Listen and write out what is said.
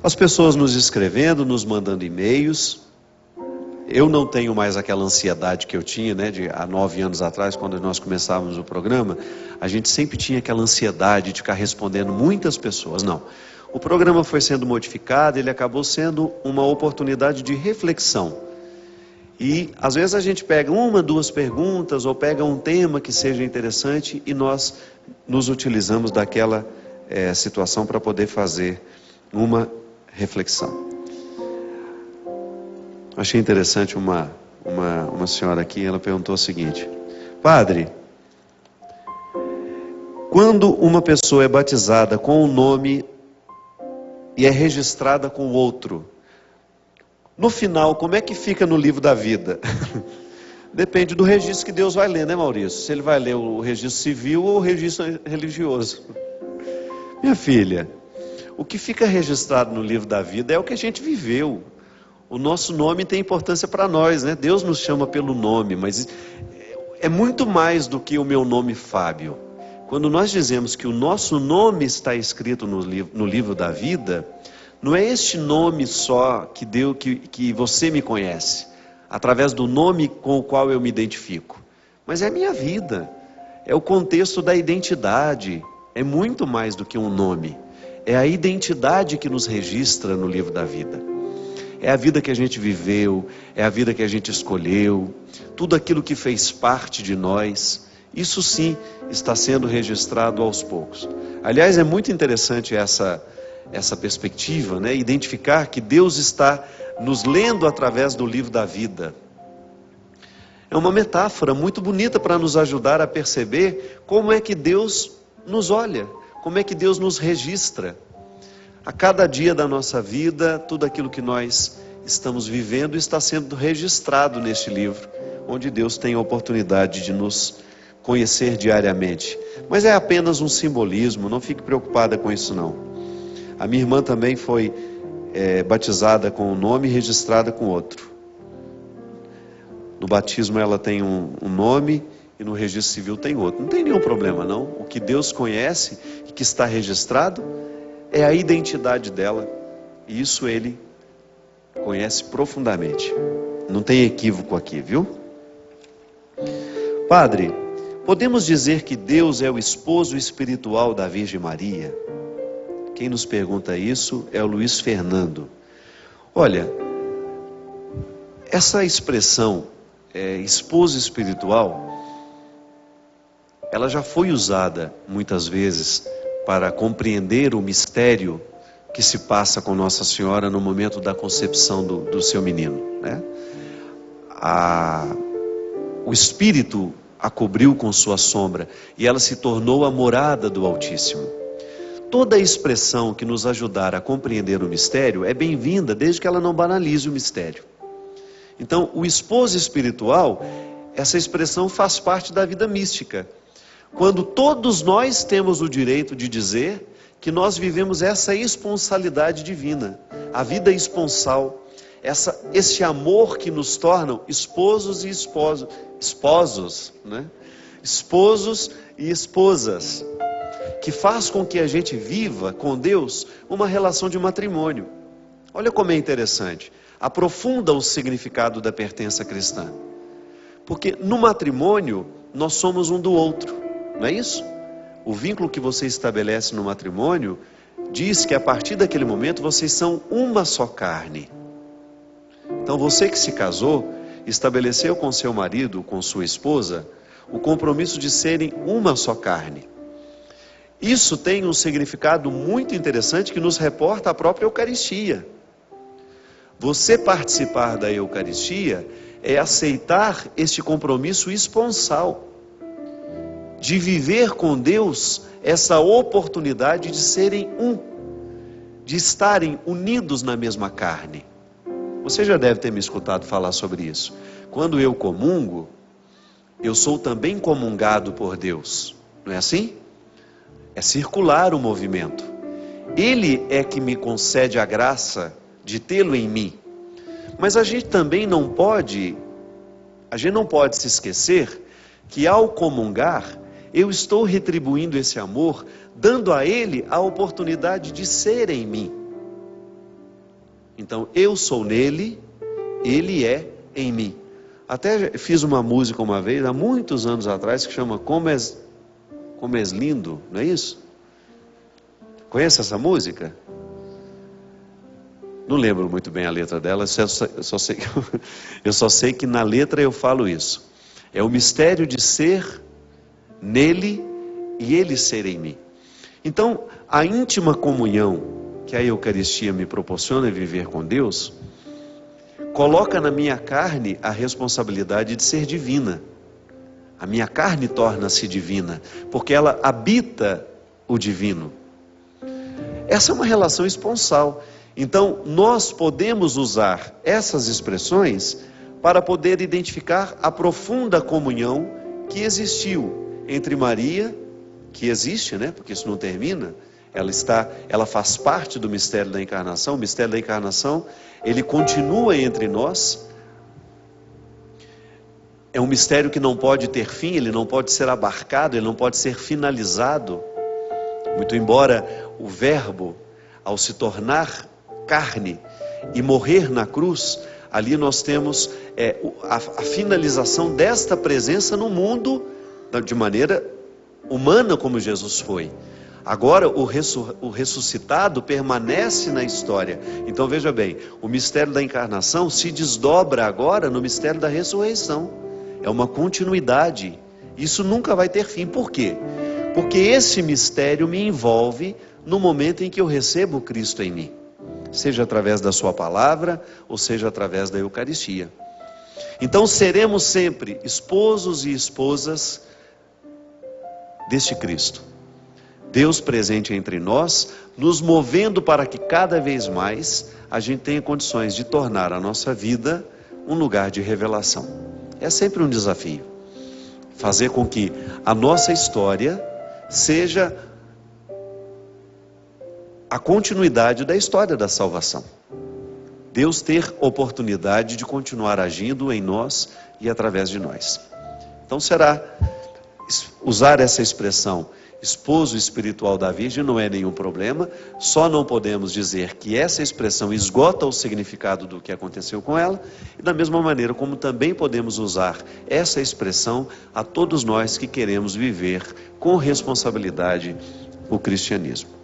As pessoas nos escrevendo, nos mandando e-mails. Eu não tenho mais aquela ansiedade que eu tinha, né, há 9 anos atrás, quando nós começávamos o programa. A gente sempre tinha aquela ansiedade de ficar respondendo muitas pessoas. Não. O programa foi sendo modificado, ele acabou sendo uma oportunidade de reflexão. E às vezes a gente pega 1, 2 perguntas, ou pega um tema que seja interessante e nós nos utilizamos daquela situação para poder fazer uma reflexão. Achei interessante uma senhora aqui, ela perguntou o seguinte: Padre, quando uma pessoa é batizada com um nome e é registrada com o outro, no final, como é que fica no livro da vida? Depende do registro que Deus vai ler, né, Maurício? Se ele vai ler o registro civil ou o registro religioso. Minha filha, o que fica registrado no livro da vida é o que a gente viveu. O nosso nome tem importância para nós, né? Deus nos chama pelo nome, mas é muito mais do que o meu nome Fábio. Quando nós dizemos que o nosso nome está escrito no livro da vida, não é este nome só que você me conhece, através do nome com o qual eu me identifico, mas é a minha vida, é o contexto da identidade, é muito mais do que um nome, é a identidade que nos registra no livro da vida. É a vida que a gente viveu, é a vida que a gente escolheu, tudo aquilo que fez parte de nós, isso sim está sendo registrado aos poucos. Aliás, é muito interessante essa perspectiva, né? Identificar que Deus está nos lendo através do livro da vida. É uma metáfora muito bonita para nos ajudar a perceber como é que Deus nos olha, como é que Deus nos registra. A cada dia da nossa vida, tudo aquilo que nós estamos vivendo está sendo registrado neste livro, onde Deus tem a oportunidade de nos conhecer diariamente. Mas é apenas um simbolismo, não fique preocupada com isso não. A minha irmã também foi batizada com um nome e registrada com outro. No batismo ela tem um nome e no registro civil tem outro. Não tem nenhum problema não. O que Deus conhece e que está registrado é a identidade dela, e isso Ele conhece profundamente. Não tem equívoco aqui, viu? Padre, podemos dizer que Deus é o esposo espiritual da Virgem Maria? Quem nos pergunta isso é o Luiz Fernando. Olha, essa expressão, esposo espiritual, ela já foi usada muitas vezes para compreender o mistério que se passa com Nossa Senhora no momento da concepção do seu menino, né? O Espírito a cobriu com sua sombra e ela se tornou a morada do Altíssimo. Toda expressão que nos ajudar a compreender o mistério é bem-vinda, desde que ela não banalize o mistério. Então, o esposo espiritual, essa expressão faz parte da vida mística, quando todos nós temos o direito de dizer que nós vivemos essa esponsalidade divina, a vida esponsal, esse amor que nos tornam esposos e esposos, né? Esposos e esposas, que faz com que a gente viva com Deus uma relação de matrimônio. Olha como é interessante, aprofunda o significado da pertença cristã, porque no matrimônio nós somos um do outro, não é isso? O vínculo que você estabelece no matrimônio diz que a partir daquele momento vocês são uma só carne. Então você que se casou, estabeleceu com seu marido, com sua esposa, o compromisso de serem uma só carne. Isso tem um significado muito interessante que nos reporta a própria Eucaristia. Você participar da Eucaristia é aceitar este compromisso esponsal, de viver com Deus essa oportunidade de serem um, de estarem unidos na mesma carne. Você já deve ter me escutado falar sobre isso. Quando eu comungo, eu sou também comungado por Deus, não é assim? É circular o movimento. Ele é que me concede a graça de tê-lo em mim. Mas a gente não pode se esquecer que ao comungar, eu estou retribuindo esse amor, dando a Ele a oportunidade de ser em mim. Então, eu sou nele, ele é em mim. Até fiz uma música uma vez, há muitos anos atrás, que chama Como És Lindo, não é isso? Conhece essa música? Não lembro muito bem a letra dela, eu só sei que na letra eu falo isso. É o mistério de ser nele e ele ser em mim. Então, a íntima comunhão que a Eucaristia me proporciona viver com Deus, coloca na minha carne a responsabilidade de ser divina. A minha carne torna-se divina, porque ela habita o divino. Essa é uma relação esponsal. Então, nós podemos usar essas expressões para poder identificar a profunda comunhão que existiu entre Maria, que existe, né? Porque isso não termina, ela faz parte do mistério da encarnação. O mistério da encarnação, ele continua entre nós. É um mistério que não pode ter fim, ele não pode ser abarcado, ele não pode ser finalizado. Muito embora o Verbo, ao se tornar carne e morrer na cruz, ali nós temos a finalização desta presença no mundo de maneira humana, como Jesus foi. Agora o ressuscitado permanece na história. Então veja bem, o mistério da encarnação se desdobra agora no mistério da ressurreição. É uma continuidade. Isso nunca vai ter fim. Por quê? Porque esse mistério me envolve no momento em que eu recebo Cristo em mim, seja através da sua palavra, ou seja através da Eucaristia. Então seremos sempre esposos e esposas deste Cristo, Deus presente entre nós, nos movendo para que cada vez mais a gente tenha condições de tornar a nossa vida um lugar de revelação. É sempre um desafio, fazer com que a nossa história seja a continuidade da história da salvação. Deus ter oportunidade de continuar agindo em nós e através de nós. Então será usar essa expressão esposo espiritual da Virgem não é nenhum problema, só não podemos dizer que essa expressão esgota o significado do que aconteceu com ela, e da mesma maneira como também podemos usar essa expressão a todos nós que queremos viver com responsabilidade o cristianismo.